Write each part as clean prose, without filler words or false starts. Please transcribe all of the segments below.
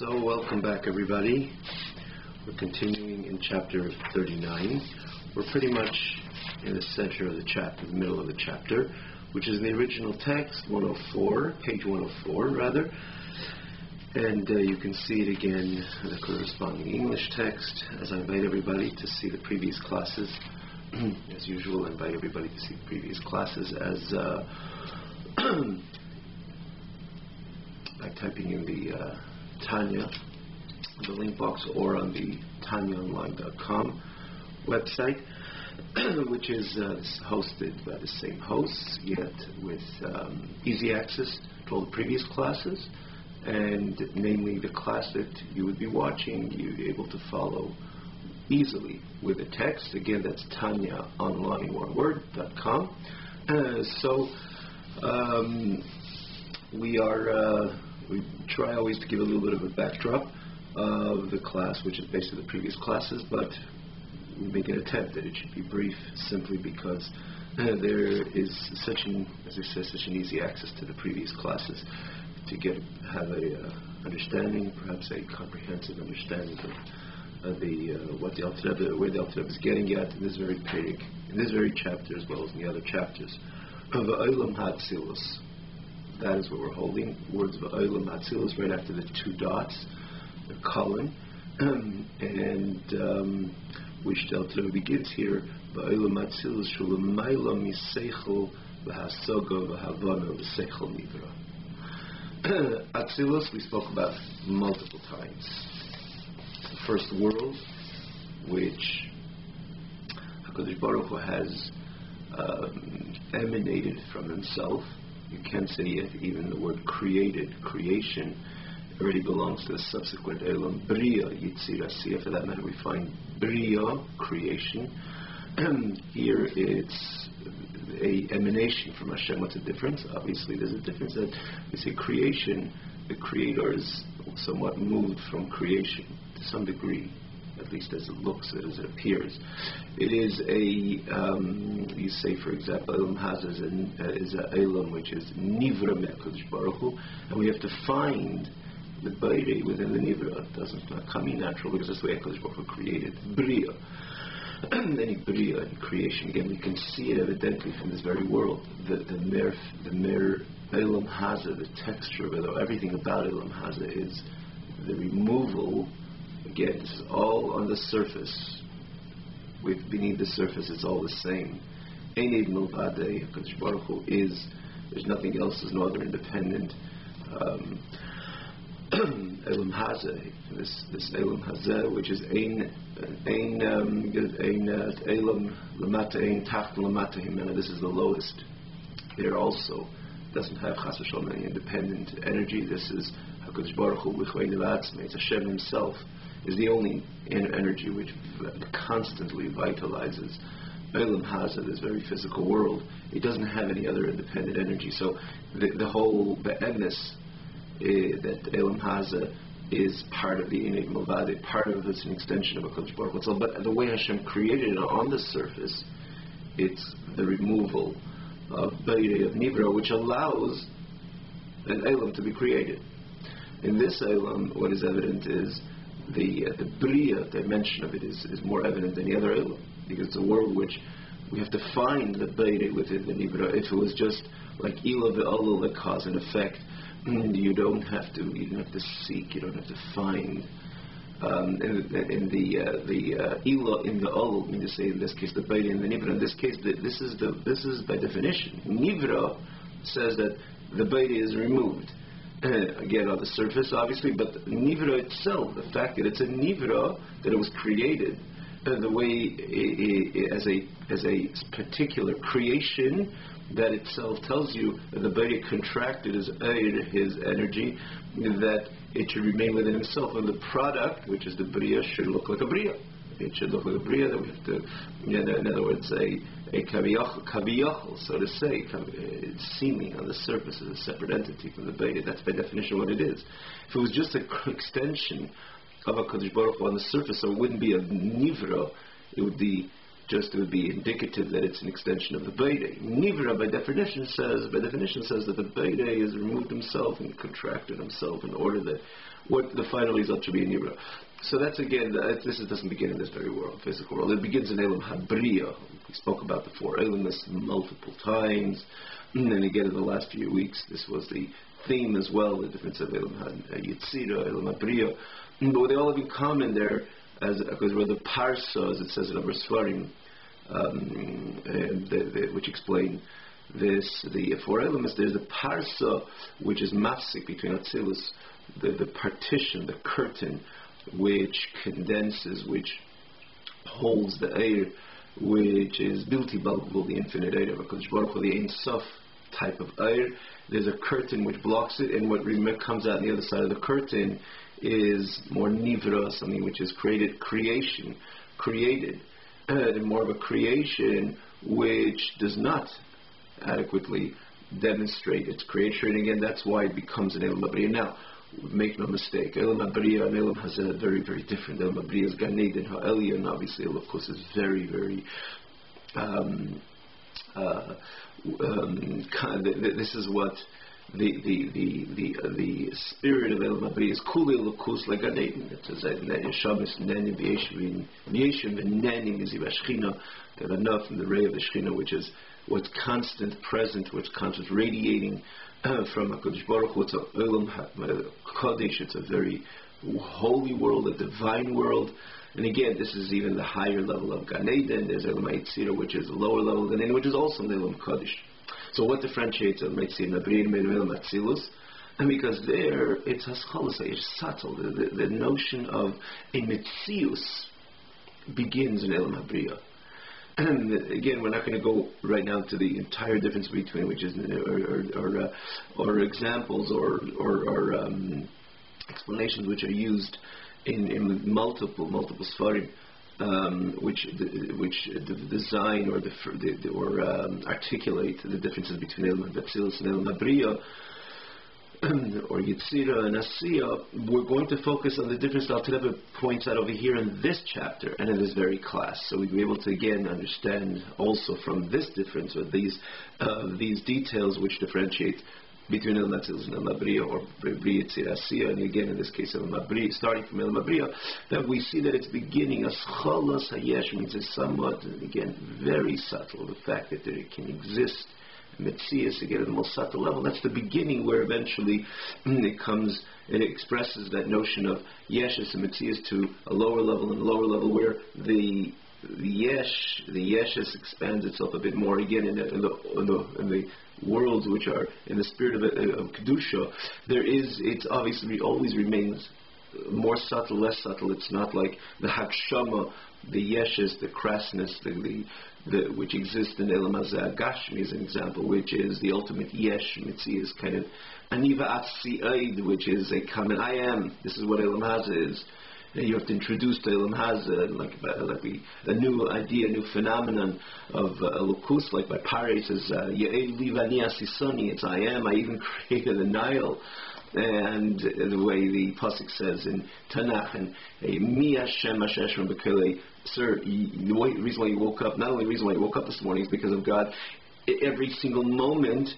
So welcome back, everybody. We're continuing in chapter 39. We're pretty much in the center of the chapter, the middle of the chapter, which is in the original text, 104, page 104 rather. And you can see it again in the corresponding English text. As I invite everybody to see the previous classes, as usual, I invite everybody to see the previous classes as by typing in the Tanya, the link box, or on the tanyaonline.com website, which is hosted by the same hosts, yet with easy access to all the previous classes, and namely the class that you would be watching, you'd be able to follow easily with the text. Again, that's tanyaonline.com. We try always to give a little bit of a backdrop of the class, which is based on the previous classes, but we make an attempt that it should be brief, simply because there is such an easy access to the previous classes to have a understanding, perhaps a comprehensive understanding of where the Alter Rebbe is getting at in this very period, in this very chapter, as well as in the other chapters of Olam Hatzilus. That is what we're holding. Words of Olam Hatzilus right after the two dots, the colon, and which the Alter Rebbe begins here. Olam Hatzilus shulemaila miseichel v'hasoga v'havana v'seichel nivra. Atzilus we spoke about multiple times. The first world, which HaKadosh Baruch Hu has emanated from Himself. You can't say yet even the word creation already belongs to the subsequent Elam, Bria, Yitzir, Asiyah. For that matter, we find Bria, creation. Here it's a emanation from Hashem. What's the difference? Obviously there's a difference that we say creation, the Creator is somewhat moved from creation to some degree, at least as it looks, as it appears. It is you say, for example, Elam Haza is a Elam which is Nivra Me'akadosh Baruch Hu, and we have to find the BAYT within the Nivra. It doesn't come in natural, because that's the way HaKadosh Baruch Hu created Bria. Any Bria in creation, again, we can see it evidently from this very world. The mere Elam Haza, the texture of it, everything about Elam Haza is the removal. Again, this is all on the surface. Beneath the surface, it's all the same. Ein milvadei, HaKadosh Baruch Hu is. There's nothing else. There's no other independent. Elam Hazeh, this Elam Hazeh, which is Ein Elam Lamata, Ein Tacht Lamata Himena. This is the lowest. There also doesn't have Chas v'Shalom any independent energy. This is HaKadosh Baruch Hu B'chvei Nevatzmei. It's Hashem Himself is the only energy which constantly vitalizes Elam Haza, this very physical world. It doesn't have any other independent energy. So the Edness that Elam Haza is part of the innate Milvade, part of it's an extension of HaKadosh Baruch Hu. But the way Hashem created it on the surface, it's the removal of BAYT, of Nivra, which allows an Elam to be created. In this Elam, what is evident is the Bria dimension of it is more evident than the other Elam, because it's a world which we have to find the BAYT within the Nivra. If it was just like Ila ve'Olah, the cause and effect, you don't have to seek, you don't have to find. In the Ila in the Ol, I mean to say in this case the BAYT in the Nivra. In this case, this is by definition. Nivra says that the BAYT is removed. Again, on the surface, obviously, but Nivra itself, the fact that it's a Nivra, that it was created, the way as a particular creation, that itself tells you that the BAYT contracted his energy, that it should remain within himself, and the product, which is the Bria, should look like a Bria. It should look like a Bria, that we have to, in other words, a kaviyachal, so to say. It's seeming on the surface as a separate entity from the BAYT. That's by definition what it is. If it was just an extension of HaKadosh Baruch Hu on the surface, so it wouldn't be a Nivra, it would be just it would be indicative that it's an extension of the BAYT. Nivra, by definition, says that the BAYT has removed himself and contracted himself in order that what the final result should be a Nivra. So that's again, this doesn't begin in this very world, physical world. It begins in Elam HaBriya. We spoke about the four elements multiple times, and then again in the last few weeks, this was the theme as well, the difference of Elam HaYetzira, Elam HaBriya. But what they all have in common there, because we're the Parsa, as it says in Amar Svarim, which explain this, the four elements. There's the Parsa, which is mafsik between Atzilus, the partition, the curtain, which condenses, which holds the air, which is bilti balgul, the infinite air of HaKadosh Baruch Hu, the Ein Sof type of air. There's a curtain which blocks it, and what comes out on the other side of the curtain is more nivra, something which is created, and more of a creation which does not adequately demonstrate its creation. And again, that's why it becomes an Elam HaBriya. Now, make no mistake, Elam HaBriya and Elam Hazeh are very, very different. Elam HaBriya is Gan Eden Ha'eliyah, and obviously Elam, of course, is very, very this is what the spirit of Elam HaBriya is Kuli Elokus like Gan Eden. It says that Yeshamis Nenim V'Yeshim V'Nenim is Yivashchina, that enough in the ray of the Shechina, which is what's constant present, what's constant radiating from HaKadosh Baruch Hu. It's a Elam Kodesh, it's a very holy world, a divine world. And again, this is even the higher level of Gan Eden. There's Elam HaYetzira, which is the lower level of Gan Eden, which is also the Elam Kodesh. So what differentiates Elam HaYetzira and HaBriya and Elam HaTzilus? And because there, it's Haskalas, it's subtle. The notion of a Metzius begins in Elam HaBriya. And again, we're not going to go right now to the entire difference between, which is, or examples or explanations which are used in multiple Sfarim, which design or articulate the differences between Elam HaTzilus and Elam HaBriya, or Yetzira and Asiya. We're going to focus on the difference that Alter Rebbe points out over here in this chapter and in this very class. So we'll be able to again understand also from this difference, or these details which differentiate between Elam HaTzilus and Elam HaBriya, or Briya Yetzira Asiya, and again in this case Elam HaBriya, starting from Elam HaBriya, that we see that it's beginning as Chalas Hayesh, means it's somewhat, again, very subtle, the fact that it can exist. Metzius, again, at the most subtle level. That's the beginning where eventually it expresses that notion of Yeshus and Metzius to a lower level, where the Yeshus expands itself a bit more. Again, in the worlds which are in the spirit of Kedusha, it obviously always remains more subtle, less subtle. It's not like the Hakshama, the Yeshus, the crassness, which exists in Elam Hazeh Gashmi as an example, which is the ultimate Yesh, Mitzi is kind of Aniva Atsi Eid, which is a common I am. This is what Elam Hazeh is. And you have to introduce to Elam Hazeh like a new idea, a new phenomenon of Elokus, like by Pare says, Ye'el Livani Asisoni, it's I am, I even created the Nile. And the way the pasuk says in Tanakh, and Mi Hashem Hashem B'Kelei, sir, the reason why you woke up, not only the reason why you woke up this morning is because of God. Every single moment,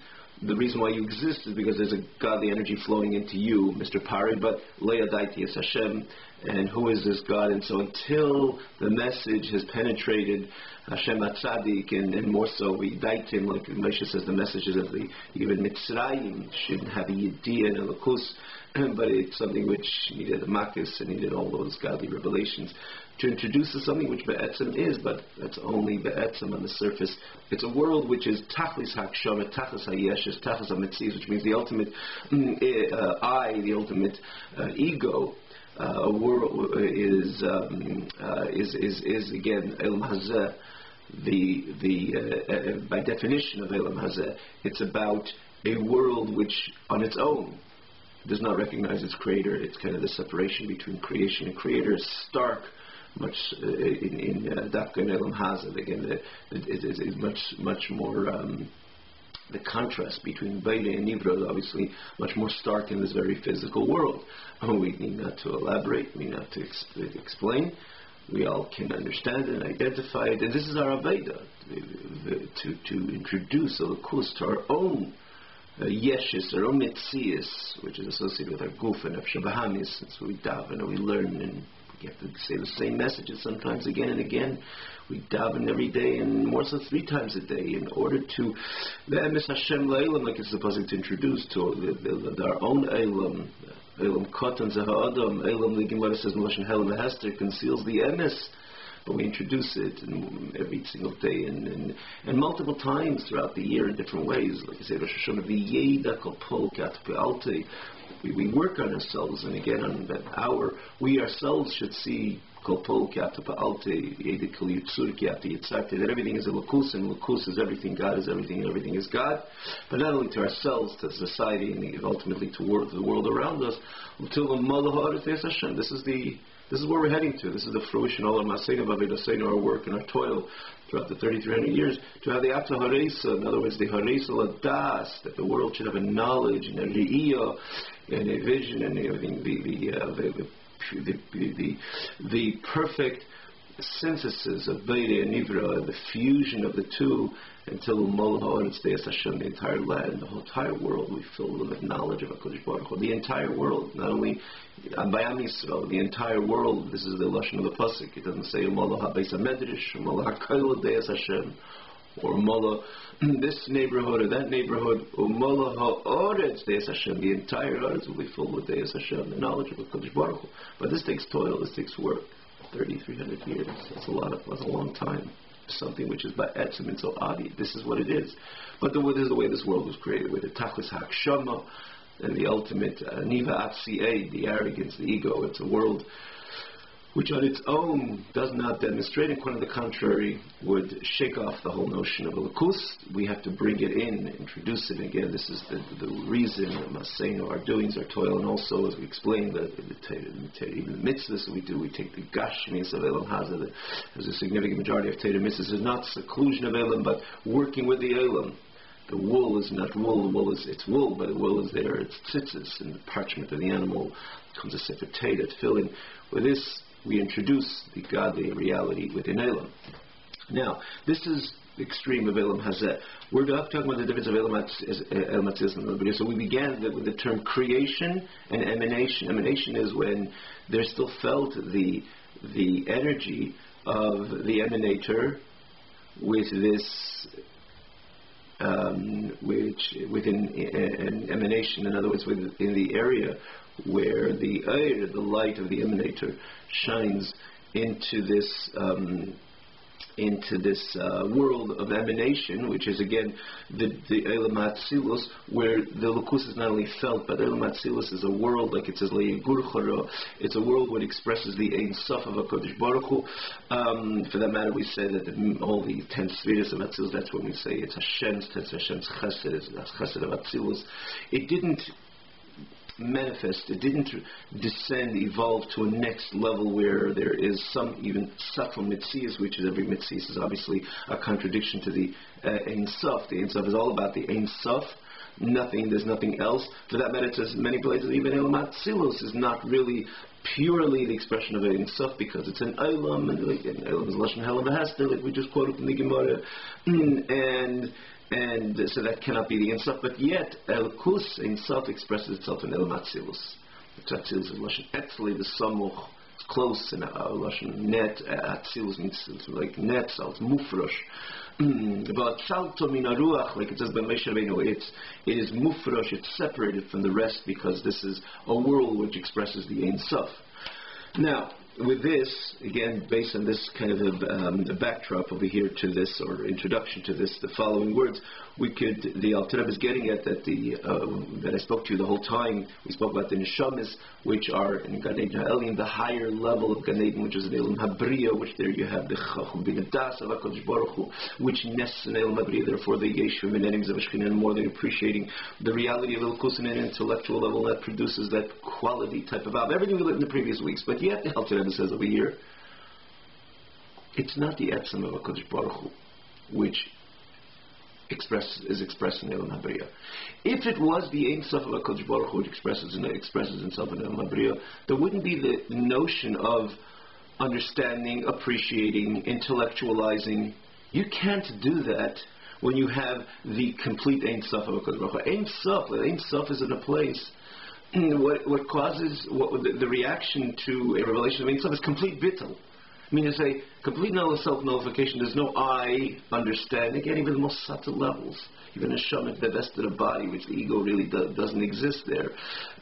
the reason why you exist is because there's a godly energy flowing into you, Mr. Pari, but Leah Daiti is Hashem, and who is this God? And so until the message has penetrated Hashem HaTzadik, and more so we dite him, like Moshe says, the messages of even Mitzrayim shouldn't have a Yediyah and a Lakus, but it's something which needed a Makis and needed all those godly revelations to introduce to something which Be'etzim is, but that's only Be'etzim on the surface. It's a world which is Tachlis HaKshama, Tachlis HaYeshes, Tachlis HaMetziz, which means the ultimate I, the ultimate ego. A world is again Elam Hazeh. By definition of Elam Hazeh, it's about a world which, on its own, does not recognize its creator. It's kind of the separation between creation and creator is stark, much in Dafka and Elam Hazeh. Again, it is much more. The contrast between BAYT and Nivra is obviously much more stark in this very physical world. We need not to elaborate, we need not to explain. we all can understand and identify it. And this is our Aveda, to introduce a Lukus to our own Yeshis, our own Metzias, which is associated with our Guf and Bahamis, since we daven and we learn and we get to say the same messages sometimes again and again. We daven every day, and more so 3 times a day, in order to the Emes Hashem Le'elam, like it's supposed to introduce to our own Elam. Elam Kotan Zeha Adam, Elam, the Gemara says in Lashon Helen Hester, conceals the Emes. But we introduce it every single day and multiple times throughout the year in different ways. Like I say, Rosh Hashanah, V'yeda Kol Pol Kat Pe'alte. We work on ourselves, and again on that hour, we ourselves should see Kol Pol Kat Pe'alte, Yeda Kol Yitzur Kat Yitzarte, that everything is a Lukus, and Lukus is everything, God is everything, and everything is God. But not only to ourselves, to society, and ultimately to the world around us, until the Malach Ha'aretz Hashem. This is where we're heading to. This is the fruition of our work and our toil throughout the 3,300 years, to have the Atah Haresa, in other words, the Haresa Ladas, that the world should have a knowledge and a Re'iyah and a vision and everything, the perfect synthesis of BAYT and Nivra, the fusion of the two, until the entire land, the whole entire world, we fill them with knowledge of HaKadosh Baruch Hu. The entire world, not only Bayam Yisrael, the entire world. This is the lashon of the pasuk. It doesn't say U'mala HaBeis HaMedrash, U'mala HaKol Deis Hashem, or U'mala this neighborhood or that neighborhood, U'mala HaOretz Deis Hashem. The entire Oretz will be filled with Deis Hashem, the knowledge of HaKadosh Baruch Hu. But this takes toil, this takes work. 3,300 years. That's a long time. Something which is by etzim and so adi. This is what it is. But this is the way this world was created, with the tachlis hakshama and the ultimate niva atzi'eh, the arrogance, the ego. It's a world which on its own does not demonstrate, and quite on the contrary, would shake off the whole notion of a lukus. We have to bring it in, introduce it again. This is the reason, Maseno, our doings, our toil, and also, as we explained, even the mitzvahs that we do, we take the gashmis of Elam Hazah. There's a significant majority of Torah mitzvahs is not seclusion of Elam, but working with the Elam. The wool is not wool, it's wool, but the wool is there, it's tzitzis, and the parchment of the animal comes a sefer Torah, tefillin. With this, we introduce the godly reality within Elam. Now, this is the extreme of Elam Hazeh. We're talking about the difference of Elam Hatzilas and Elam. So we began with the term creation and emanation. Emanation is when there's still felt the energy of the emanator with this, which within an emanation, in other words, within the area where the light of the emanator shines into this world of emanation, which is again the Elam Hatzilus, where the Lukus is not only felt, but Elam Hatzilus is a world, like it says, it's a world where it expresses the Ein Sof of HaKadosh Baruch Hu. For that matter, we say that all the 10 spheres of Hatzilus, that's when we say it's Hashem's Chesed, that's Chesed of Hatzilus. It didn't manifest, it didn't descend, evolve to a next level where there is some even subtle mitzias, which is every mitzias is obviously a contradiction to the Ein Sof. The Ein Sof is all about the Ein Sof, nothing, there's nothing else. For that matter, it says many places, even Elam Hatzilus is not really purely the expression of Ein Sof, because it's an Elam, and Elam is Lashon Helen Hester, like we just quoted from the Gemara, and so that cannot be the Ein Sof, but yet Elkus Ein Sof expresses itself in Elam Hatzilus. Hatzilus is Lashon Etzli, the Samuch, it's close, and Lashon Net, Hatzilus means it's like Net, so it's Mufrosh. But Salto Min HaRuach, like it says by Moshe Rabbeinu, it is Mufrosh, it's separated from the rest, because this is a world which expresses the Ein Sof. Now, with this, again, based on this kind of the backdrop over here to this, or introduction to this, the following words, the Alter Rebbe is getting at that I spoke to you the whole time. We spoke about the Neshamas, which are in Gan Eden Ha'elyon, the higher level of Gan Eden, which is in Elam Habriya, which there you have the Chacham Bin Adas of HaKadosh Baruch Hu, which nests in Elam Habriya, therefore the Yeshua and enemies of Shekhinah, and more than appreciating the reality of Elkus in an intellectual level that produces that quality type of Av. Everything we learned in the previous weeks, but yet the Alter Rebbe says over here, it's not the Etzem of HaKadosh Baruch Hu which is expressed in Elam Habriya. If it was the Ein Sof of HaKadosh Baruch Hu which expresses himself in Elam Habriya, there wouldn't be the notion of understanding, appreciating, intellectualizing. You can't do that when you have the complete Ein Sof of HaKadosh Baruch Hu. Ein Sof is in a place. What causes the reaction to a revelation of Ein Sof is complete bittul. I mean, it's a complete self-nullification. There's no I understanding, again, even the most subtle levels. Even a shaman divested of body, which the ego really doesn't exist there.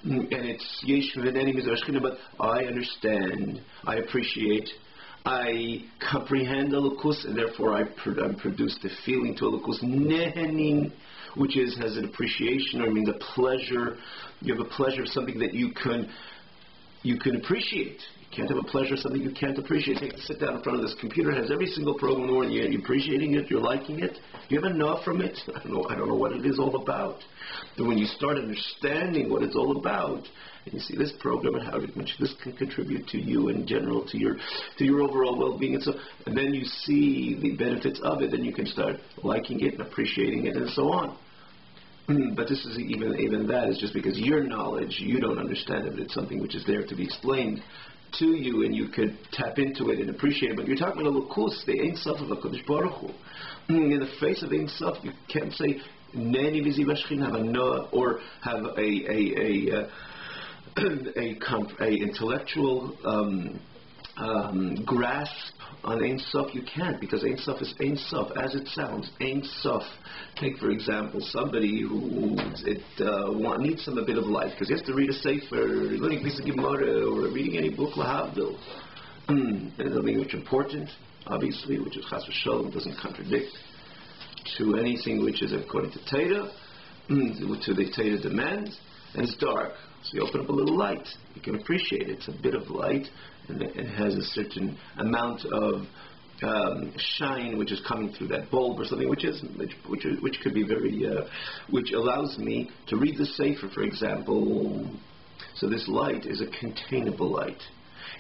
And it's yesh v'neni mizar shechina, but I understand, I appreciate, I comprehend Elokus, and therefore I produce the feeling to Elokus, nehenin, which has an appreciation, or I mean the pleasure. You have a pleasure of something that you can appreciate. You can't have a pleasure of something you can't appreciate. Take to sit down in front of this computer, it has every single program in the world, you're appreciating it, you're liking it, you have enough from it. I don't know what it is all about. But when you start understanding what it's all about, and you see this program and how much this can contribute to you in general, to your overall well-being, and then you see the benefits of it, then you can start liking it and appreciating it, and so on. But this is even that is just because your knowledge, you don't understand it. It's something which is there to be explained to you, and you could tap into it and appreciate it. But you're talking about Lukus, the Ein Sof of HaKadosh Baruch Hu. In the face of Ein Sof, you can't say Neni Vizi Vashchin, have a Noah, or have a intellectual grasp on Ein Sof. You can't, because Ein Sof is Ein Sof as it sounds. Ein Sof. Take, for example, somebody who needs a bit of light because he has to read a sefer, learning a piece of Gemara, or reading any book, lahavdil. And something which is important, obviously, which is Chas v'Shalom, doesn't contradict to anything which is according to Torah, to the Torah demands, and it's dark. So you open up a little light. You can appreciate it. It's a bit of light, and it has a certain amount of shine which is coming through that bulb or something, which could be very, which allows me to read the sefer, for example. So this light is a containable light.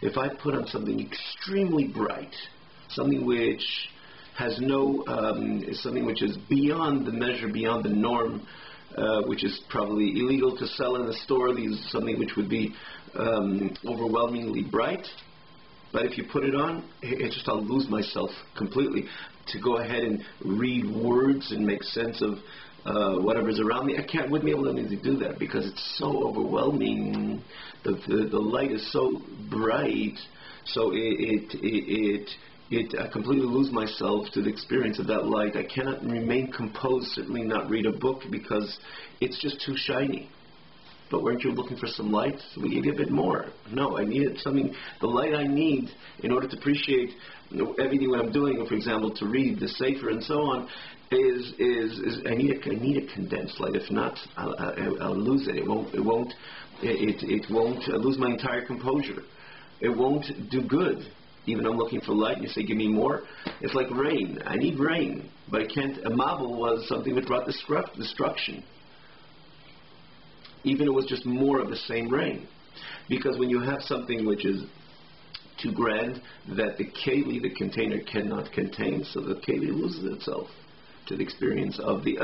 If I put on something extremely bright, something which has something which is beyond the measure, beyond the norm, which is probably illegal to sell in the store, something which would be overwhelmingly bright. But if you put it on, I'll lose myself completely. To go ahead and read words and make sense of whatever's around me, I wouldn't be able to do that because it's so overwhelming. The light is so bright, so I completely lose myself to the experience of that light. I cannot remain composed, certainly not read a book, because it's just too shiny. But weren't you looking for some light? So we gave you a bit more. No, I needed something, the light I need in order to appreciate everything what I'm doing, or for example, to read the sefer and so on, is I need a condensed light. If not, I'll lose it. It won't I'll lose my entire composure. It won't do good. Even I'm looking for light, and you say, give me more. It's like rain. I need rain, but I can't. A marble was something that brought destruction. Even it was just more of the same rain. Because when you have something which is too grand, that the keli, the container, cannot contain, so the keli loses itself to the experience of the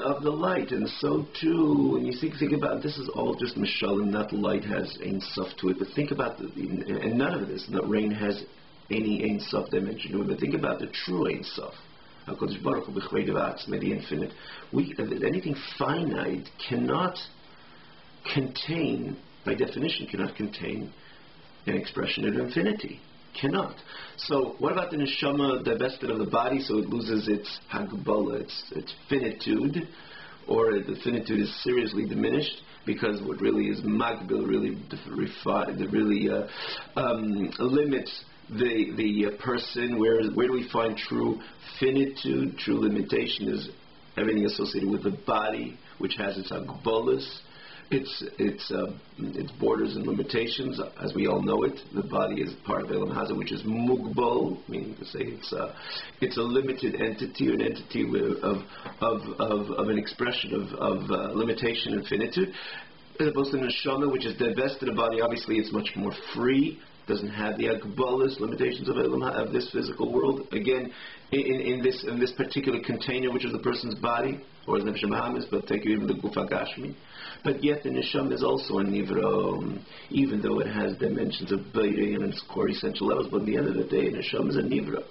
of the light. And so too, when you think about it, this is all just mishalim, not light has Ein Sof to it, but think about and none of this, not rain has any Ein Sof dimension to it, but think about the true Ein Sof. HaKadosh Baruch Hu b'chvei devatz, the infinite. Anything finite cannot contain, by definition, cannot contain an expression of infinity. Cannot. So what about the neshama divested of the body, so it loses its hagbala, its finitude, or the finitude is seriously diminished, because what really is magbil really limits the person. Where do we find true finitude? True limitation is everything associated with the body, which has its agbolas, its borders and limitations. As we all know it, the body is part of Elam Haza, which is mugbal, meaning to say it's a limited entity, an entity of an expression of limitation and finitude. As opposed to neshama, which is divested of body, obviously it's much more free. doesn't have the agbalas, limitations of this physical world. Again, in this particular container, which is the person's body, or the nefesh, but take even the gufa gashmi. But yet the neshama is also a nivra, even though it has dimensions of BAYT and its core essential levels. But at the end of the day, neshama is a nivra.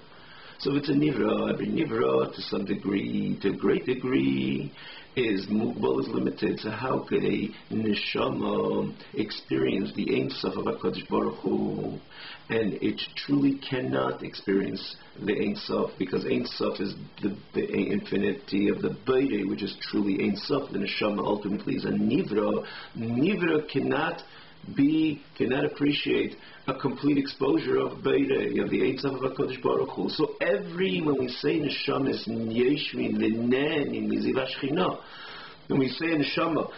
So if it's a nivra, every nivra to some degree, to a great degree, is mugbal, is limited. So how could a neshama experience the Ein Sof of HaKadosh Baruch Hu? And it truly cannot experience the Ein Sof, because Ein Sof is the infinity of the BAYT, which is truly Ein Sof. The neshama ultimately is a nivra. Nivra cannot appreciate a complete exposure of BAYT, of the Ein Sof of HaKadosh Baruch Hu. So when we say neshama is yeshmin v'neni miziv hashchina, when we say neshama,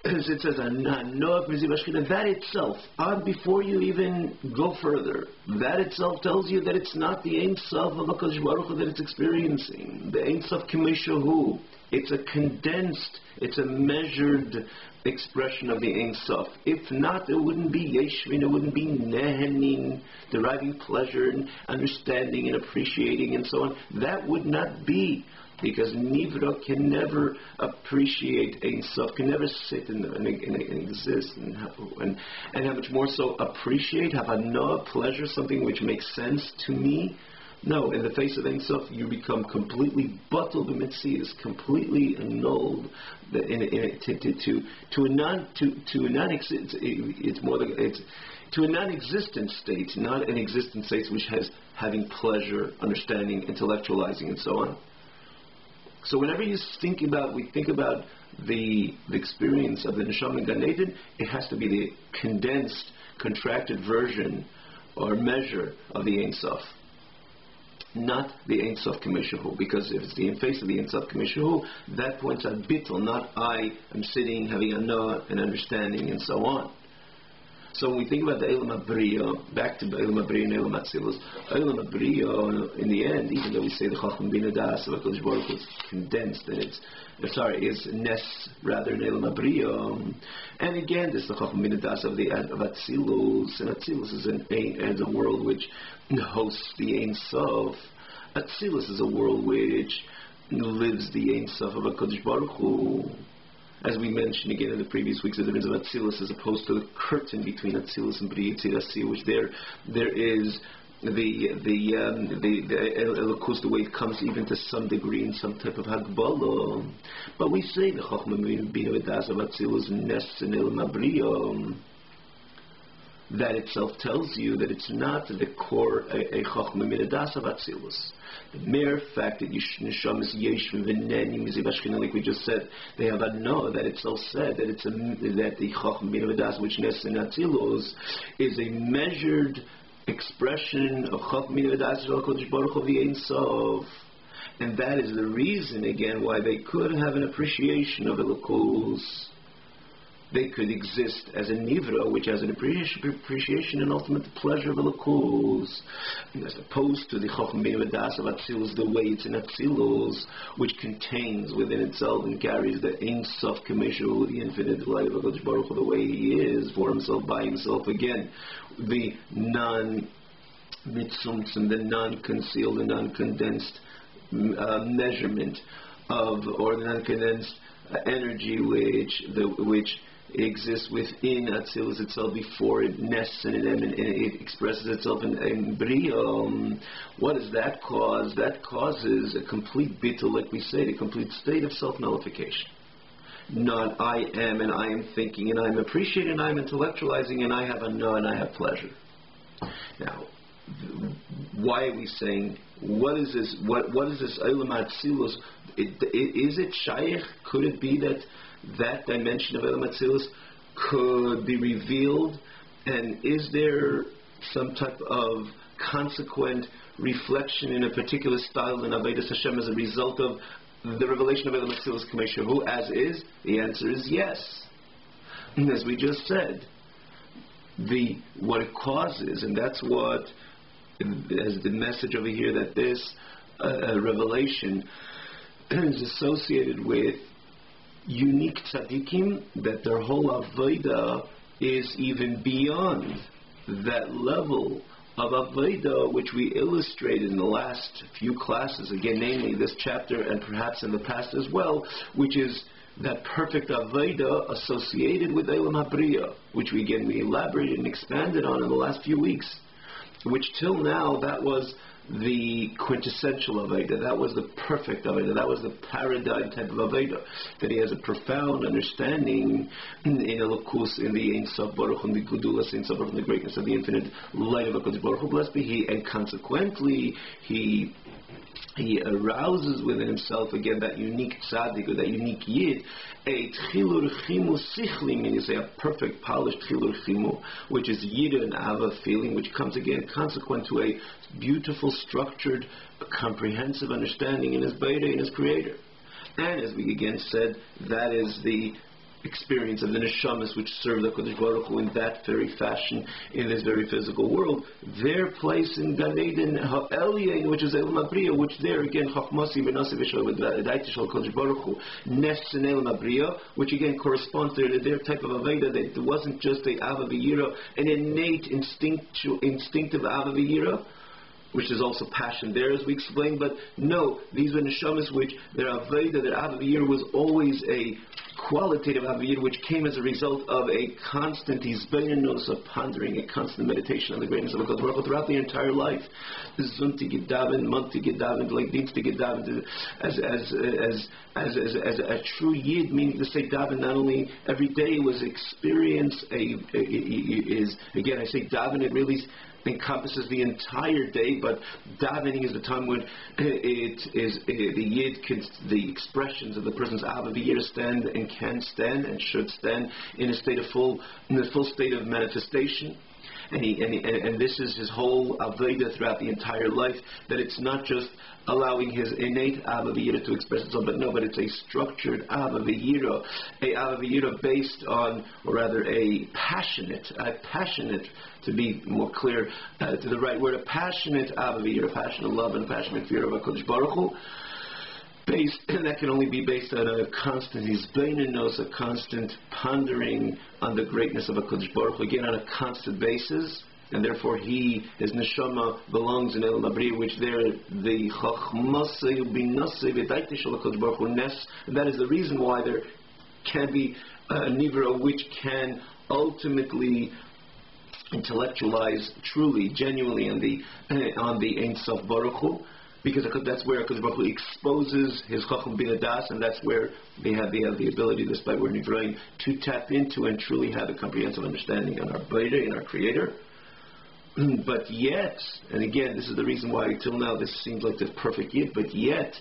as it says, that itself, before you even go further, that itself tells you that it's not the Ein Sof of HaKadosh Baruch Hu that it's experiencing. The Ein Sof k'mishahu. It's a condensed, it's a measured expression of the Ein Sof. If not, it wouldn't be yeshvin, it wouldn't be nehenin, deriving pleasure and understanding and appreciating and so on. That would not be, because Nivra can never appreciate Ein Sof, can never sit and exist and how much more so appreciate, have a no pleasure, something which makes sense to me. No, in the face of Ein Sof, you become completely bottled. The mitzvah is completely annulled. To a non-existent state, not an existent state which has having pleasure, understanding, intellectualizing, and so on. So whenever we think about the experience of the neshama in Gan Eden, it has to be the condensed, contracted version or measure of the Ein Sof. Not the Ein Sof K'mishahu, because if it's the face of the Ein Sof K'mishahu, that points at bittul, not I am sitting, having a no, and understanding, and so on. So when we think about the Eilam HaBriya, back to Eilam HaBriya and Eilam HaTzilus, Eilam HaBriya, in the end, even though we say the Chacham Bina Das of HaKadosh Baruch Hu is condensed, and is Nes rather than Eilam HaBriya. And again, this is the Chacham Bina Das of Atzilus, and Atzilus is a world which hosts the Ein Sof. Atzilus is a world which lives the Ein Sof of HaKadosh Baruch Hu. As we mentioned again in the previous weeks, the difference of Atzilus as opposed to the curtain between Atzilus and B'ri Yitzirasi, which there is the Elokus, the way it comes even to some degree in some type of Hagbala. But we say the Chochmah Bina V'das of Atzilus Nes and Eilam HaBriya. That itself tells you that it's not the core a Chochmah Bina V'das of Atzilus. The mere fact that Neshama is Yeshvin v'neni miziv hashchina, like we just said, they have a no, that itself said that that the Chacham Bina V'das, which Nes and Atzilus, is a measured expression of Chacham Bina V'das of HaKadosh Baruch Hu of the Ein Sof. And that is the reason, again, why they could have an appreciation of Elokus. They could exist as a nivra, which has an appreciation and ultimate pleasure of Elokus, as opposed to the Chacham Bina V'das of Atzilus, the way it's in Atzilus, which contains within itself and carries the Ein Sof K'mishahu, the infinite light of HaKadosh Baruch Hu, the way He is, for Himself, by Himself. Again, the non-mitzumtzum, the non-concealed, the non-condensed measurement of, or the non-condensed energy which exists within Atzilus itself before it nests and it expresses itself in Bria. What does that cause? That causes a complete bittul, like we say, a complete state of self-nullification. Not I am and I am thinking and I am appreciating and I am intellectualizing and I have a no and I have pleasure. Now, why are we saying, what is this Eilam Atzilus? Is it Shaykh? Could it be that dimension of Eilam Atzilus could be revealed? And is there some type of consequent reflection in a particular style in Avodas Hashem as a result of the revelation of Eilam Atzilus K'mishahu as is? The answer is yes. And as we just said, what it causes, and that's what as the message over here, that this revelation is associated with unique tzaddikim, that their whole avodah is even beyond that level of Avodah, which we illustrated in the last few classes, again, namely this chapter and perhaps in the past as well, which is that perfect Avodah associated with Eilam HaBriya, which we elaborated and expanded on in the last few weeks, which till now, that was the quintessential Avodah, that was the perfect Avodah, that was the paradigm type of Avodah, that he has a profound understanding in Elokus, in the Ein Sof Baruch, in the Gedulas Ein Sof Baruch, in the greatness of the infinite light of HaKadosh Baruch Hu, blessed be He, and consequently he arouses within himself again that unique tzaddik, or that unique yid, a tchilur chimu sichli, meaning say a perfect polished tchilur chimu, which is yid and ava feeling, which comes again consequent to a beautiful, structured, comprehensive understanding in his BAYT, in his creator. And as we again said, that is the experience of the neshamas which serve the Kodesh Baruch Hu in that very fashion, in this very physical world. Their place in Gan Eden Ha'eliyah, which is Eilam HaBriya, which there again Chachmasi V'nasi V'Daiti Shel Kodesh Baruch Hu, Nes in Eilam HaBriya, which again corresponds to their type of Aveda, that it wasn't just a Ava V'Yira, an innate instinctive Ava V'Yira, which is also passion there, as we explained, but no, these were neshamas which their Aveda, their Ava V'Yira was always a qualitative Aviyah, which came as a result of a constant Hizbeinus, of pondering, a constant meditation on the greatness of HaKadosh Baruch Hu throughout the entire life. Zunti Gedaven, Monti Gedaven, like Dienste Gedaven, as a true Yid, meaning to say Daven not only every day was experience, again I say Daven, it really encompasses the entire day, but davening is the time when it is the Yid can, the expressions of the person's Ava V'Yira stand and can stand and should stand in the full state of manifestation. And this is his whole Aveda throughout the entire life, that it's not just allowing his innate Ava V'Yira to express itself, but it's a structured Ava V'Yira, a Ava V'Yira based on, or rather a passionate, to be more clear, to the right word, a passionate Ava V'Yira, passionate love and passionate fear of HaKadosh Baruch Hu, and that can only be based on a constant Hizbeinus, a constant pondering on the greatness of HaKadosh Baruch Hu, again on a constant basis, and therefore his neshama belongs in Eilam HaBriya, which there the Chachmasei Ubinasei V'Daiti Shel HaKadosh Baruch Hu Nes, and that is the reason why there can be a nivra which can ultimately intellectualize truly, genuinely on the Ein Sof Baruch Hu, because that's where HaKadosh Baruch Hu exposes his Chacham Bin Adas, and that's where they have the ability, despite we're Nivraim, to tap into and truly have a comprehensive understanding on our BAYT, in our Creator. But yet, and again, this is the reason why till now this seems like the perfect Yid, but yet,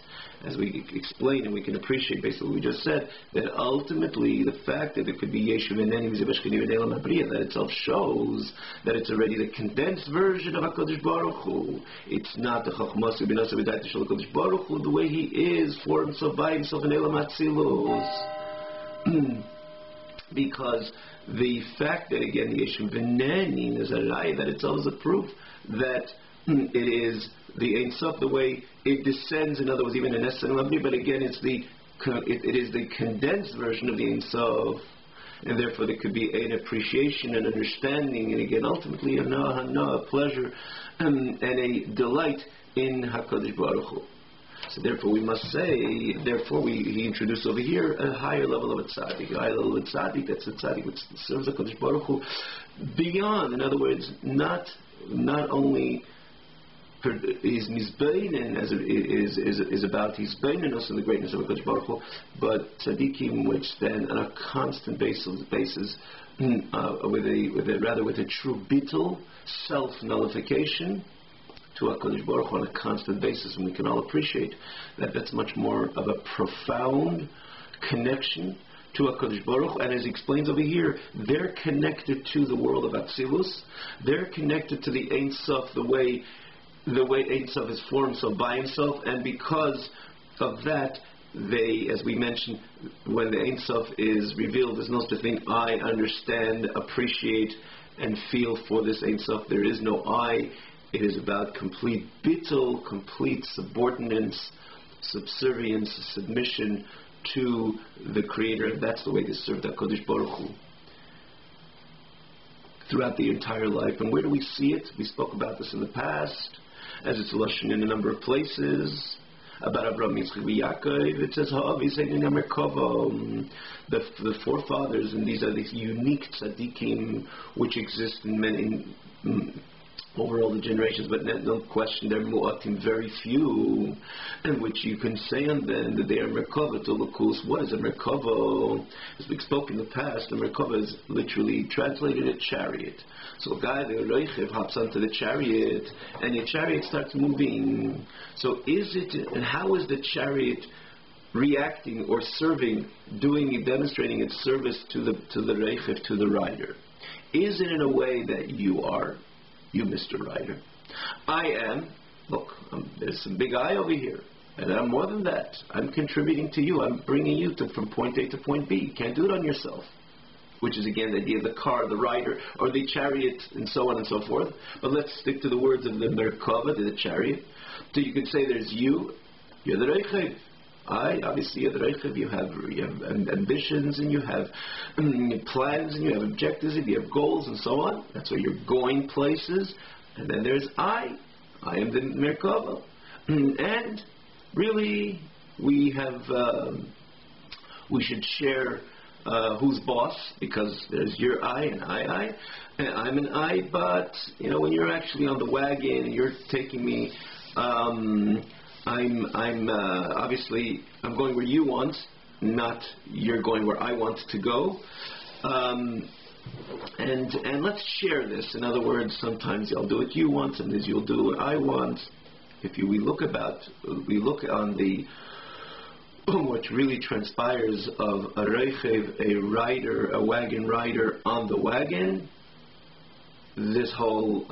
as we explain and we can appreciate based on what we just said, that ultimately the fact that it could be Yeshu V'Neni V'Zebashchini V'Neilam HaBriya, that itself shows that it's already the condensed version of HaKadosh Baruch Hu. It's not the Chachmas V'Binasa V'Daita Shel HaKadosh Baruch Hu, the way he is for himself, by himself in Eilam HaTzilus. Because the fact that again the Yeshu V'Neni is a Arieh, that itself is a proof that it is the Ein Sof, the way it descends, in other words, even in Nes and Lamri, but again it is the condensed version of the Ein Sof, and therefore there could be an appreciation and understanding, and again ultimately a pleasure and a delight in HaKadosh Baruch Hu. So therefore we must say, he introduced over here a higher level of a tzaddik, that's a tzaddik which serves HaKadosh Baruch Hu beyond, in other words, not only is Mizbeinen, as it is about Hizbeinenus and the greatness of HaKadosh Baruch Hu, but tzaddikim which stand on a constant basis with a true bittul, self-nullification to HaKadosh Baruch Hu on a constant basis, and we can all appreciate that that's much more of a profound connection to HaKadosh Baruch Hu, and as he explains over here, they're connected to the world of Atzilus, they're connected to the Ein Sof, the way Ein Sof is for himself, by himself, and because of that, they, as we mentioned, when the Ein Sof is revealed, there's no such thing, I understand, appreciate, and feel for this Ein Sof. There is no I. It is about complete bittul, complete subordinance, subservience, submission to the Creator. That's the way they serve the HaKadosh Baruch Hu. throughout the entire life. And where do we see it? We spoke about this in the past, as it's lashon in a number of places. About Avraham, Yitzchak, Yaakov, it says, the forefathers, and these are these unique tzaddikim which exist in many, over all the generations, but no question they're mu'atim, very few, and which you can say on them that they are merkava to lukus. What is a merkava? As we spoke in the past, a merkava is literally translated a chariot. So a guy, the reichev, hops onto the chariot, and your chariot starts moving. So is it, and how is the chariot reacting or serving, demonstrating its service to the reichev, to the rider? Is it in a way that you, Mr. Rider? I am, look, there's some big I over here, and I'm more than that. I'm contributing to you. I'm bringing you from point A to point B. You can't do it on yourself. Which is again the idea of the car, the rider, or the chariot, and so on and so forth. But let's stick to the words of the Merkava, the chariot. So you could say there's you're the Reichev. Obviously you're the Reichev. You have ambitions, and you have plans, and you have objectives, and you have goals, and so on. That's why you're going places. And then there's I am the Merkava. And really, we should share who's boss, because there's your I and I, and I'm an I, but when you're actually on the wagon and you're taking me, I'm obviously I'm going where you want, not you're going where I want to go, and let's share this. In other words, sometimes I'll do what you want, sometimes you'll do what I want. We look on the what really transpires of a reichev, a rider, a wagon rider on the wagon, this whole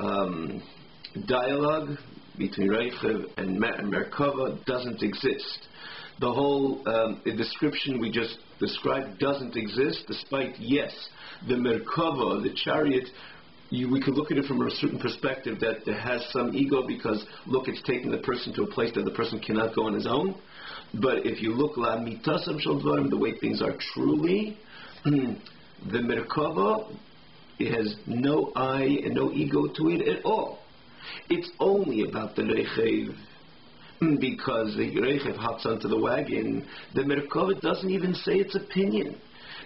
dialogue between reichev and merkava doesn't exist. The whole description we just described doesn't exist, despite, yes, the merkava, the chariot, we could look at it from a certain perspective that it has some ego, because, look, it's taking the person to a place that the person cannot go on his own. But if you look the way things are truly, the merkava, it has no I and no ego to it at all. It's only about the reichev, because the reichev hops onto the wagon. The merkava doesn't even say its opinion.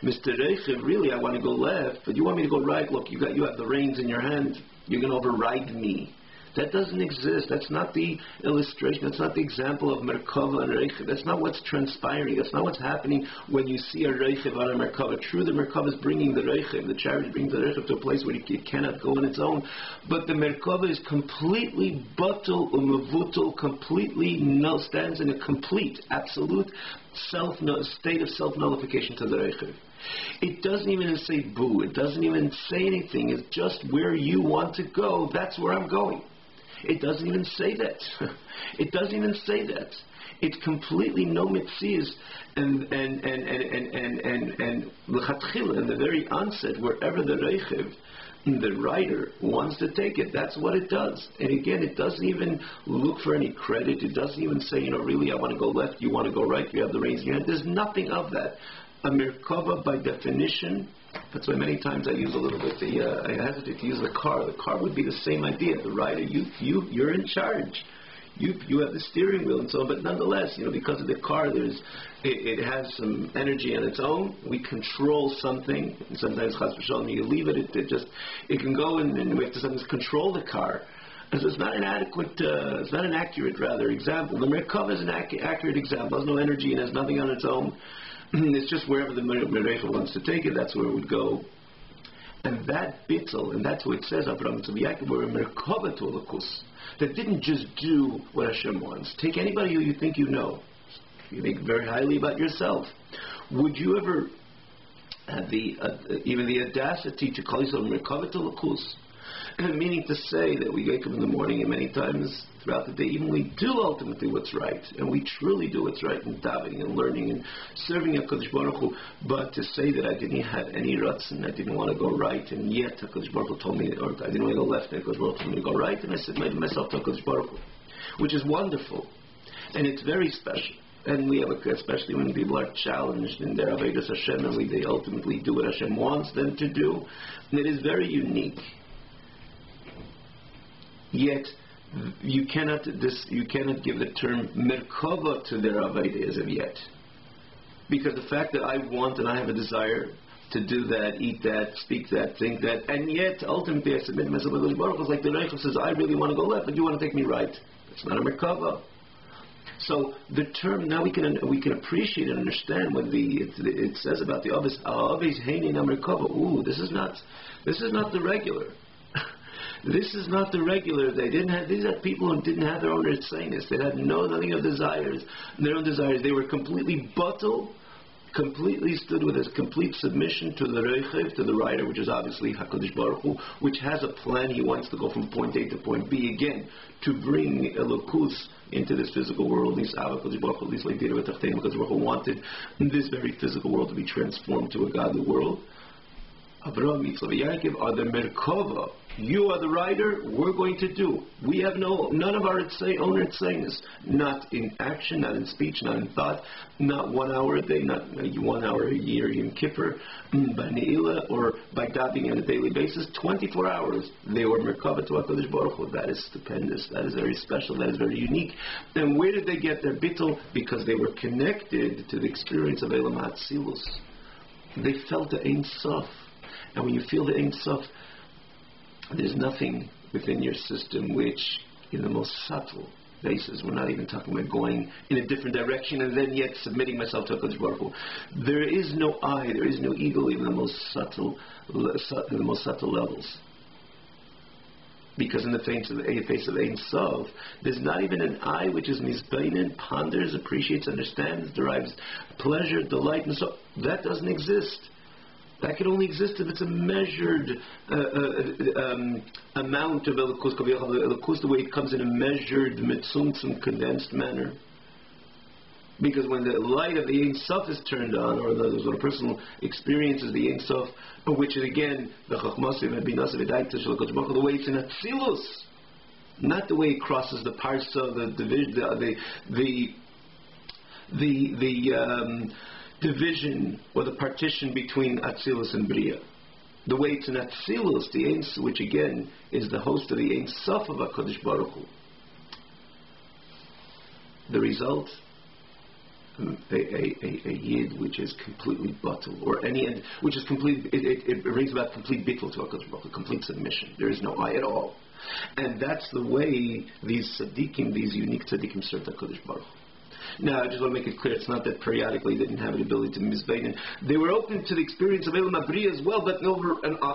Mr. Reichev, really, I want to go left, but you want me to go right. Look, you have the reins in your hand. You're going to override me. That doesn't exist. That's not the illustration. That's not the example of Merkava and Reichev. That's not what's transpiring. That's not what's happening when you see a Reichev on a Merkava. True, the Merkava is bringing the Reichev, the chariot brings the Reichev to a place where it cannot go on its own. But the Merkava is completely batul umevutul, completely stands in a complete, absolute state of self-nullification to the Reichev. It doesn't even say boo. It doesn't even say anything. It's just where you want to go. That's where I'm going. It doesn't even say that. It doesn't even say that. It's completely no mitzias, and l'chatchila, in the very onset, wherever the reichev, the rider, wants to take it, that's what it does. And again, it doesn't even look for any credit. It doesn't even say, really, I want to go left, you want to go right, you have the reins in your hand. There's nothing of that. A merkava, by definition, that's why many times I use a little bit I hesitate to use the car. The car would be the same idea. The rider, you're in charge. You have the steering wheel and so on, but nonetheless, because of the car, it has some energy on its own. We control something, and sometimes chas v'shalom, you leave it, it can go, and we have to sometimes control the car. And so it's not an accurate example. The merkava is an accurate example. It has no energy and has nothing on its own. It's just wherever the Merecha wants to take it, that's where it would go. And that bittul, and that's what it says, Avraham to Yaakov, were a merkava to alakus, that didn't just do what Hashem wants. Take anybody who you think you know. You think very highly about yourself. Would you ever have even the audacity to call yourself merkava to alakus? Meaning to say that we wake up in the morning, and many times throughout the day, even we do ultimately what's right, and we truly do what's right in davening and learning and serving HaKadosh Baruch Hu, but to say that I didn't have any ruts and I didn't want to go right, and yet HaKadosh Baruch Hu told me, or I didn't want to go left, and HaKadosh Baruch Hu told me to go right, and I submitted myself to HaKadosh Baruch Hu, which is wonderful, and it's very special. and we have especially when people are challenged in their Avodas Hashem, and they ultimately do what Hashem wants them to do. And it is very unique. Yet you cannot give the term merkava to their Avodah as of yet, because the fact that I want and I have a desire to do that, eat that, speak that, think that, and yet ultimately I submit myself to Baruch Hu. It's like the Reichel says, I really want to go left, but you want to take me right. It's not a merkava. So the term, now we can appreciate and understand what it says about the Avis Heini na merkava. Ooh, this is not the regular. This is not the regular. These are people who didn't have their own ritzainus. They had nothing of desires, their own desires. They were completely bottled, completely stood with a complete submission to the Reichev, to the writer, which is obviously HaKadosh Baruch Hu, which has a plan. He wants to go from point A to point B again, to bring Elokus into this physical world. These HaKadosh Baruch Hu, these like Dira V'Tachtein, HaKadosh Baruch Hu wanted this very physical world to be transformed to a godly world. Avraham, Yitzchak, Yaakov are the Merkava. You are the writer. We're going to do. We have none of our own ritzainus. Not in action, not in speech, not in thought, not 1 hour a day, not 1 hour a year in Kippur, by Ne'ilah, or by davening on a daily basis. 24 hours. They were Merkava to HaKadosh Baruch Hu. That is stupendous. That is very special. That is very unique. And where did they get their bittul? Because they were connected to the experience of Elam HaTzilus. They felt the Ein Sof. And when you feel the Ein Sof, there's nothing within your system which, in the most subtle basis, we're not even talking about going in a different direction and then yet submitting myself to HaKadosh Baruch Hu. There is no I, there is no ego, even in the most subtle levels. Because in the face of Ein Sof, there's not even an I which is mizbeinin, ponders, appreciates, understands, derives pleasure, delight, and so that doesn't exist. That can only exist if it's a measured amount of Elokus, the way it comes in a measured, mitzumtzum, condensed manner. Because when the light of the Ein Sof is turned on, or when a person experiences the Ein Sof, which is again the Chachmasim and Binasa V'Daita Shel HaKadosh Baruch Hu, the way it's in Atzilus, not the way it crosses the Parsa, the division or the partition between Atzilus and Bria. The way it's in Atzilus, the Ein Sof, which again is the host of the Ein Sof of HaKadosh Baruch Hu. The result, a yid which is completely bottled, or any which is complete, it brings about complete bittul to HaKadosh Baruch Hu, complete submission. There is no I at all. And that's the way these tzaddikim, these unique tzaddikim, serve HaKadosh Baruch Hu. Now, I just want to make it clear, it's not that periodically they didn't have the ability to mizbein. They were open to the experience of Elam HaBriya as well, but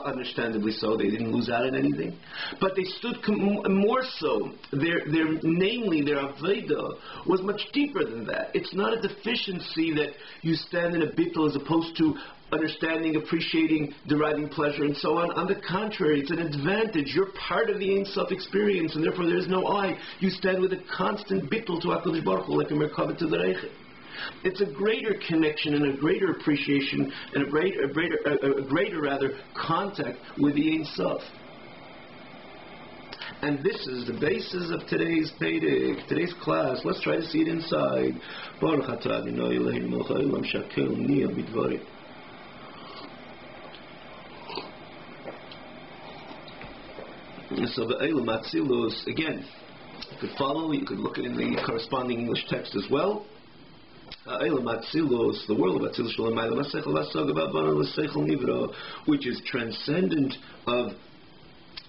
understandably so, they didn't lose out on anything. But they stood more so. Namely, their Aveda was much deeper than that. It's not a deficiency that you stand in a bittul as opposed to understanding, appreciating, deriving pleasure, and so on. On the contrary, it's an advantage. You're part of the Ein Sof experience, and therefore there is no I. You stand with a constant bittul to HaKadosh Baruch Hu, like a merkava to the Reichel. It's a greater connection and a greater appreciation and a greater contact with the Ein Sof. And this is the basis of today's BAYT, today's class. Let's try to see it inside. Baruch atah Adonai Eloheinu melech haolam she'akel niya bidvarim. So the Elam HaTzilus, again, you could follow, you could look at it in the corresponding English text as well. Elam HaTzilus, the world of Atzilus, which is transcendent of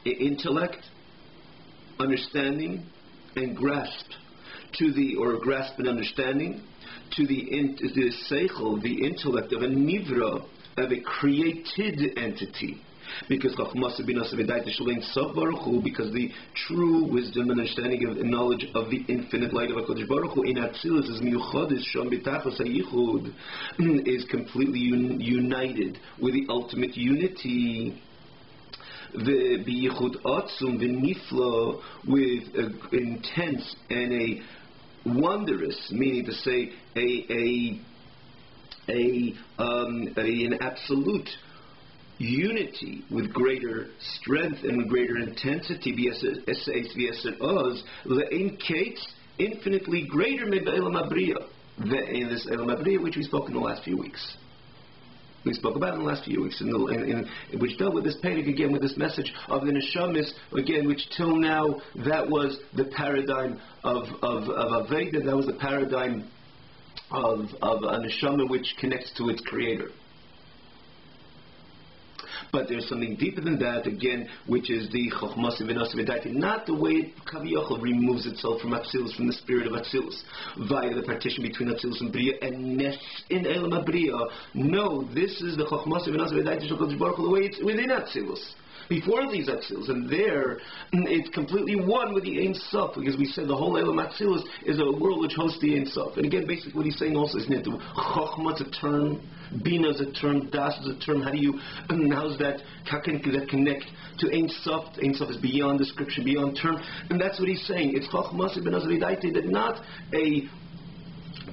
intellect, understanding, and grasp and understanding to the seichel, the intellect of a nivra, of a created entity. Because because the true wisdom and understanding of knowledge of the infinite light of HaKadosh Baruch Hu in Atzilus is completely united with the ultimate unity. The biyichud atzum v'nifla, with intense and a wondrous, meaning to say an absolute unity with greater strength and with greater intensity, infinitely greater than Elam HaBriya. in this Elam Abriya, which we spoke in the last few weeks. We spoke about in the last few weeks, which dealt with this panic again, with this message of the neshamis again, which till now that was the paradigm of Aveda, that was the paradigm of a neshama which connects to its creator. But there's something deeper than that, again, which is the Chochmas V'Nos V'Daiti, not the way it Kaviyachol removes itself from Atzilus, from the spirit of Atzilus, via the partition between Atzilus and Bria, and Nes in Elam HaBria. No, this is the Chochmas V'Nos V'Daiti Shel Kodesh Baruch Hu, the way it's within Atzilus. Before these Atzilus, and there it's completely one with the Ein Sof, because we said the whole Elam Atzilus is a world which hosts the Ein Sof. And again, basically what he's saying also is that Chochma is a term, Bina is a term, Das is a term. How can that connect to Ein Sof? Ein Sof is beyond description, beyond term, and that's what he's saying. It's Chochma B'Naz V'Daiti, that not a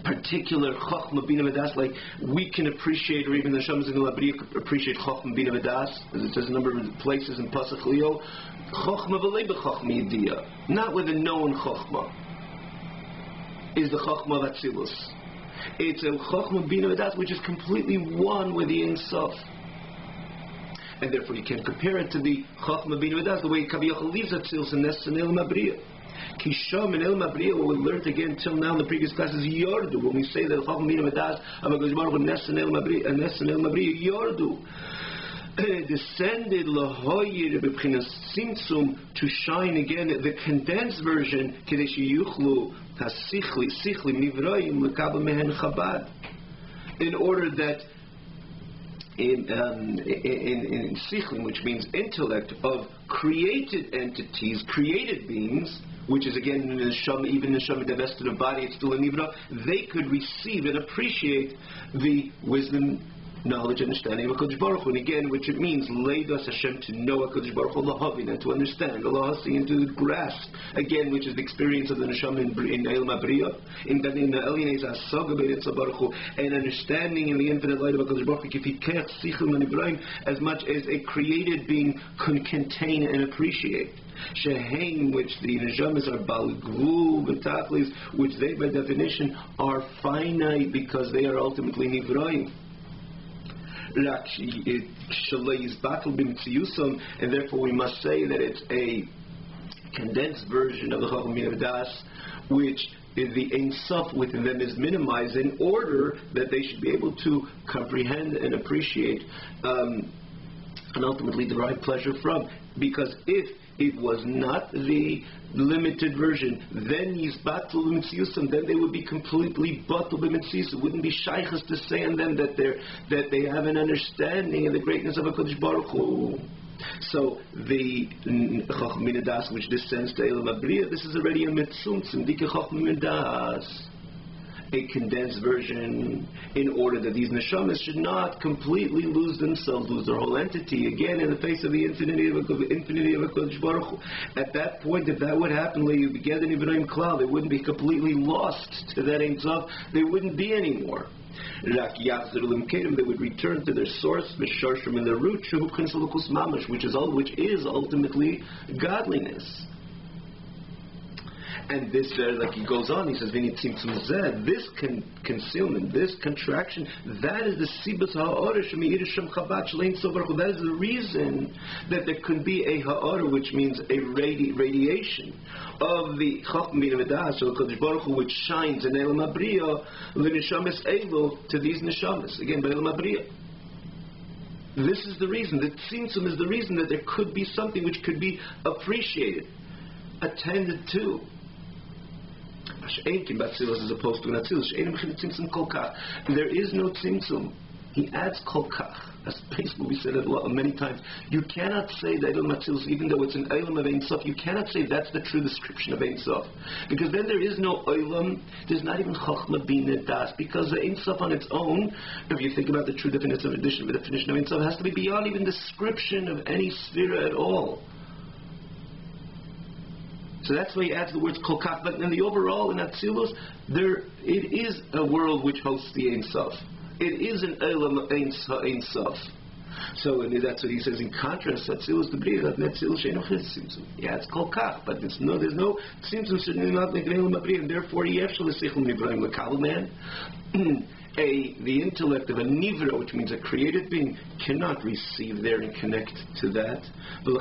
particular Chochma Bina V'Das, like we can appreciate, or even the Shamas in the Labriya could appreciate Chochma Bina V'Das, as it says a number of places in Pasach Leo. Chochma V'lei B'Chochma Yediyah, not with a known Chochma, is the Chochma of Atzilus. It's a Chochma Bina V'das which is completely one with the Ein Sof. And therefore you can't compare it to the Chochma Bina V'das, the way Kaviyachol leaves Atzilus and Nes and Elam HaBriya. Kisham and Elam HaBriya, what we learned again till now in the previous classes, Yordu. When we say that Chochma Bina V'das of HaKadosh Baruch Hu, Nes and Elam HaBriya, Yordu. Descended lahoyir b'bchinas simtzum, to shine again the condensed version, kadesh yuchlu hasichli nivroim lekabel mehen chabad, in order that in sichlim, which means intellect, of created entities, created beings, which is again in the neshama, even the neshama divested of body, it's still a nivra, they could receive and appreciate the wisdom, knowledge, understanding of HaKadosh Baruch Hu. And again, which it means, Leidas Hashem, to know HaKadosh Baruch Hu, Lahavin, and to understand, Allahasi, and to grasp, again, which is the experience of the Neshama in Elam HaBriya, in the Elionez HaSaga B'Nitza Baruch Hu, and understanding in the infinite light of HaKadosh Baruch Hu, Kifikech, Sichel, and Ibrahim, as much as a created being can contain and appreciate. Shehein, which the Neshamas are Balgvu, B'Tachlis, which they, by definition, are finite, because they are ultimately Nivraim. And therefore we must say that it's a condensed version of the Chochma Bina V'Das, which the Ein Sof within them is minimized in order that they should be able to comprehend and appreciate and ultimately derive pleasure from. Because if it was not the limited version, then Yizbatul B'Mitziyusam, then they would be completely Batul B'Mitziyus. It wouldn't be Shaychus to say on them that they have an understanding of the greatness of HaKadosh Baruch Hu. So the Chochma Bina Das, which descends to Elam HaBriya, this is already a Mitzumtzum, Dike Chochma Bina Das, a condensed version, in order that these neshamas should not completely lose themselves, lose their whole entity, again in the face of the infinity of HaKadosh Baruch Hu. At that point, if that would happen, they wouldn't be completely lost to that Ein Sof, they wouldn't be anymore. They would return to their source, Misharshim, in their root, which is ultimately godliness. And this, like he goes on, he says, this concealment, this contraction, that is the sibas ha'orah shemi'irisham chabad shlein sovar. That is the reason that there could be a ha'orah, which means a radiation of the Chochma Bina V'das, so HaKadosh Baruch Hu, which shines in Elam HaBriya, l'neshamas elo, to these neshamas, again, by Elam HaBriya. This is the reason, the tzimtzum is the reason that there could be something which could be appreciated, attended to. As opposed to an Atzilus. There is no tzimtzum. He adds kol kach. That's basically we said it many times. You cannot say that Elam Atzilus, even though it's an Elam of Ein Sof, you cannot say that's the true description of Ein Sof. Because then there is no Elam, there's not even Chochma Bina Das, because the Ein Sof on its own, if you think about the true definition of Ein Sof, has to be beyond even description of any sphere at all. So that's why he adds the words kol kach. But in the overall, in Atzilus, it is a world which hosts the Ein Sof. It is an Elam Ein Sof. So that's what he says. In contrast, Atzilus the Bria, Netzil Sheino Tzimtzum. Yeah, it's called Kach, but there's no Tzimtzum certainly not Negrelim Abria, and therefore Yeshua L'Sichum Nibraim L'Kabel Man. The intellect of a nivra, which means a created being, cannot receive there and connect to that. Their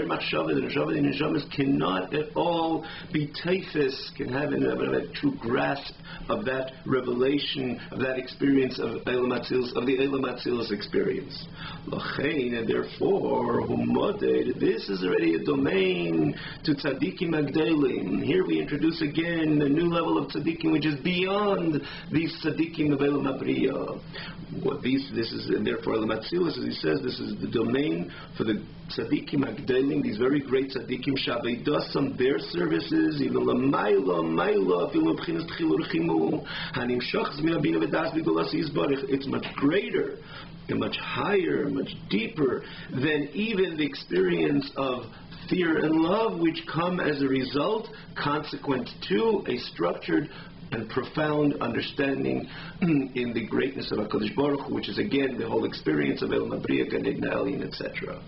machshava, the neshavah, the neshamas cannot at all be teifes, can have a true grasp of that revelation, of that experience of the Eilam Atzilus experience. And therefore, this is already a domain to tzaddikim agdelim. Here we introduce again a new level of tzaddikim, which is beyond these tzaddikim of Eilam Abriya. This is, and therefore Eilam Atzilus, as he says, this is the domain for the tzaddikim agdelim, these very great tzaddikim, shaveidasam, their services, even l'mayla, it's much greater and much higher, much deeper than even the experience of fear and love, which come as a result, consequent to a structured and profound understanding in the greatness of HaKadosh Baruch Hu, which is again the whole experience of Eilam Abriya, Gan Eden Elyon, etc.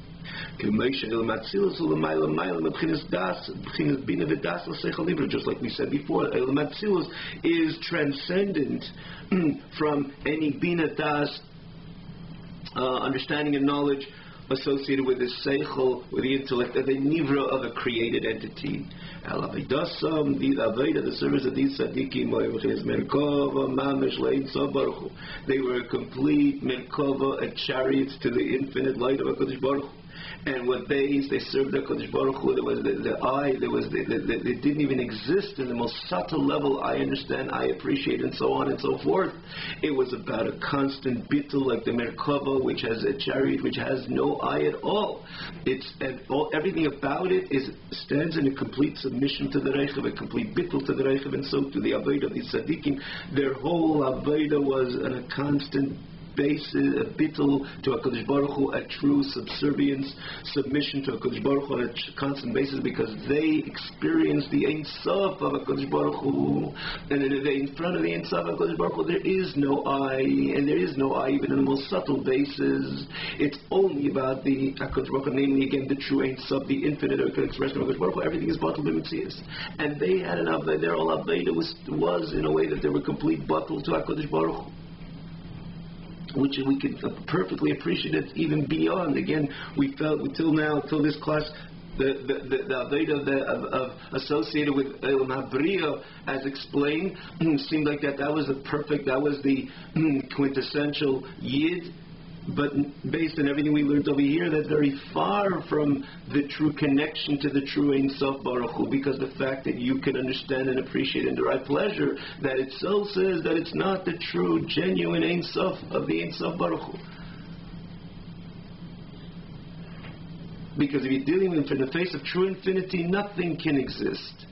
Just like we said before, Eilam Atzilus is transcendent from any Bina Das understanding and knowledge associated with the seichel, with the intellect, of the nivra of a created entity. The service of these tzaddikim, they were a complete merkava, a chariot to the infinite light of HaKadosh Baruch Hu. And what they served HaKadosh Baruch Hu, there was the I, they didn't even exist in the most subtle level. I understand, I appreciate, and so on and so forth. It was about a constant bittul, like the Merkava, which has a chariot which has no I at all. Everything about it stands in a complete submission to the Reichav, a complete bittul to the Reichav, and so to the Avodah of the Tzaddikim. Their whole Avodah was on a constant basis, a bittul to HaKadosh Baruch Hu, a true submission to HaKadosh Baruch Hu on a constant basis, because they experienced the Ein Sof of HaKadosh Baruch Hu, and in front of the Ein Sof of HaKadosh Baruch Hu there is no I, and there is no I even in the most subtle basis. It's only about the HaKadosh Baruch Hu, namely again the true Ein Sof, the infinite expression of HaKadosh Baruch Hu. Everything is batul b'mitzias, and they had an Aveda. Their whole Aveda was in a way that they were complete batul to HaKadosh Baruch Hu, which we could perfectly appreciate it even beyond. Again, we felt till this class, the Aveda associated with Eilam Habriya, as explained, seemed like that was the quintessential Yid. But based on everything we learned over here, that's very far from the true connection to the true Ein Sof Baruch Hu, because the fact that you can understand and appreciate and derive pleasure, that itself says that it's not the true, genuine Ein Sof of the Ein Sof Baruch Hu. Because if you're dealing with in the face of true infinity, nothing can exist.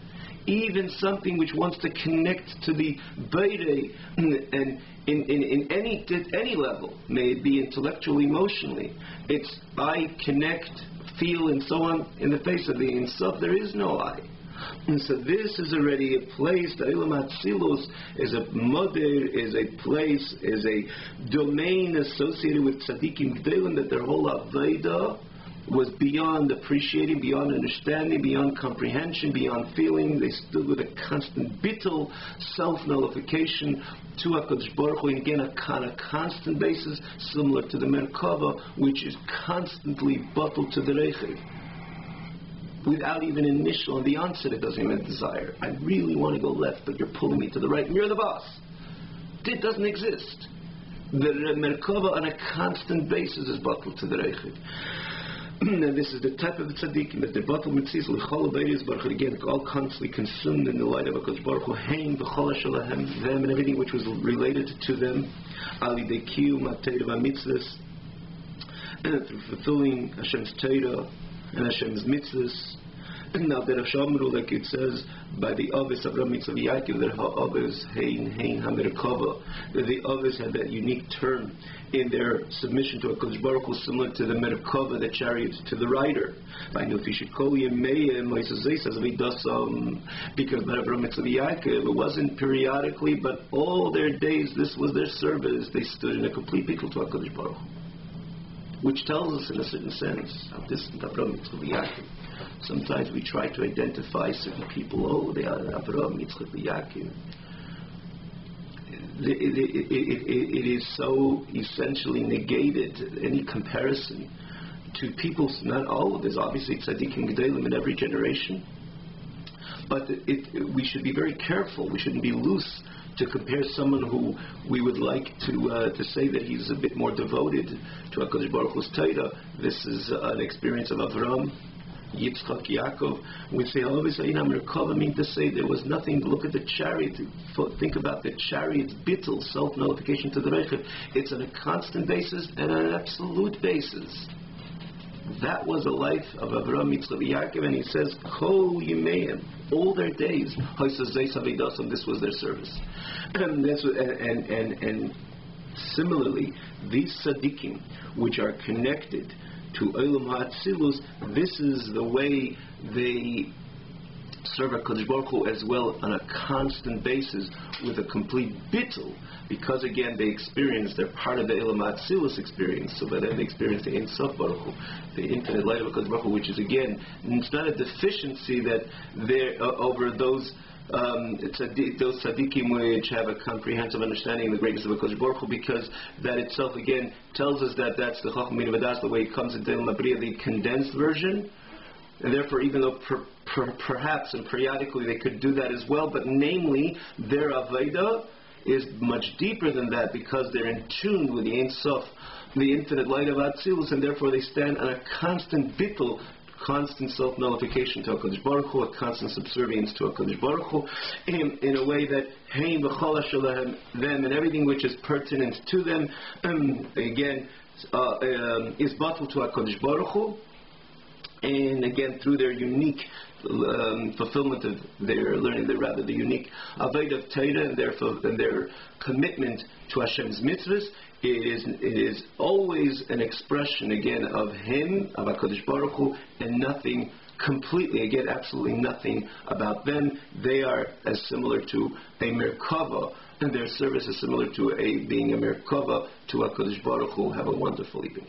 Even something which wants to connect to the BAYT and in any level, may it be intellectually, emotionally, it's I connect, feel, and so on. In the face of the Ein Sof, there is no I. And so this is already a place, the Eilam Atzilus is a mother, is a place, is a domain associated with tzaddikim gdelim, that their whole Aveda was beyond appreciating, beyond understanding, beyond comprehension, beyond feeling. They stood with a constant bittul, self-nullification to HaKadosh Baruch Hu, and again on a constant basis, similar to the Merkava, which is constantly bottled to the Reichav. Without even initial, on the onset it doesn't even desire. I really want to go left, but you're pulling me to the right, and you're the boss. It doesn't exist. The Merkava on a constant basis is bottled to the Reichav. And this is the type of the tzaddikim that the batul mitzvahs l'chol abayis baruch again all constantly consumed in the light of HaKadosh Baruch Hu, hein v'chol shalahem, them and everything which was related to them, ali dekiyum ateidah v'mitzvahs, and through fulfilling Hashem's Torah and Hashem's mitzvahs, Now the Rashamru, like it says by the Avis Avraham Yitzchak Yaakov, that Ha'avis Hein Hamerkava, that the Avis had that unique term in their submission to a Kodesh Baruch Hu, similar to the Merkava, the chariot, to the rider. Because Avraham Yitzchak Yaakov, it wasn't periodically, but all their days, this was their service. They stood in a complete bittul to a Kodesh Baruch Hu, which tells us in a certain sense how distant Avraham Yitzchak Yaakov. Sometimes we try to identify certain people. Oh, they are Avraham Yitzchak Yaakov. It is so essentially negated, any comparison to people. Not all. There's obviously tzaddikim gedolim in every generation, but we should be very careful. We shouldn't be loose to compare someone who we would like to say that he's a bit more devoted to HaKadosh Baruch Hu's Torah. This is an experience of Avraham, Yitzchak, Yaakov. We say, obviously, Merkava mean to say there was nothing. Look at the chariot. Think about the chariot's bittul, self-nullification to the Reichel. It's on a constant basis and on an absolute basis. That was the life of Avraham, Yitzchak, Yaakov, and he says, Kol Yimeim, all their days, this was their service. And similarly, these tzaddikim, which are connected to Olam HaAtzilus, this is the way they serve HaKadosh Baruch Hu as well on a constant basis with a complete bittul, because again they experience, they're part of the Olam HaAtzilus experience, so that they experience the Ein Sof Baruch Hu, the infinite light of HaKadosh Baruch Hu, which is again, it's not a deficiency that they're over those tzaddikim which have a comprehensive understanding of the greatness of HaKadosh Baruch Hu, because that itself again tells us that that's the Chacham Min Vadas, the way it comes into Elam Abriya, the condensed version. And therefore, even though perhaps and periodically they could do that as well, but namely, their Aveda is much deeper than that, because they're in tune with the Ein Sof, the infinite light of Atzilus, and therefore they stand on a constant bittul, constant self-nullification to HaKadosh Baruch Hu, a constant subservience to HaKadosh Baruch Hu, in a way that Hein v'chol shalahem, them and everything which is pertinent to them, again, is batul to HaKadosh Baruch Hu. And again, through their unique fulfillment of their learning, the unique avodah of Torah and their commitment to Hashem's mitzvahs, it is always an expression again of Him, of HaKadosh Baruch Hu, and nothing completely, again, absolutely nothing about them. They are as similar to a merkava, and their service is similar to being a merkava to HaKadosh Baruch Hu. Have a wonderful evening.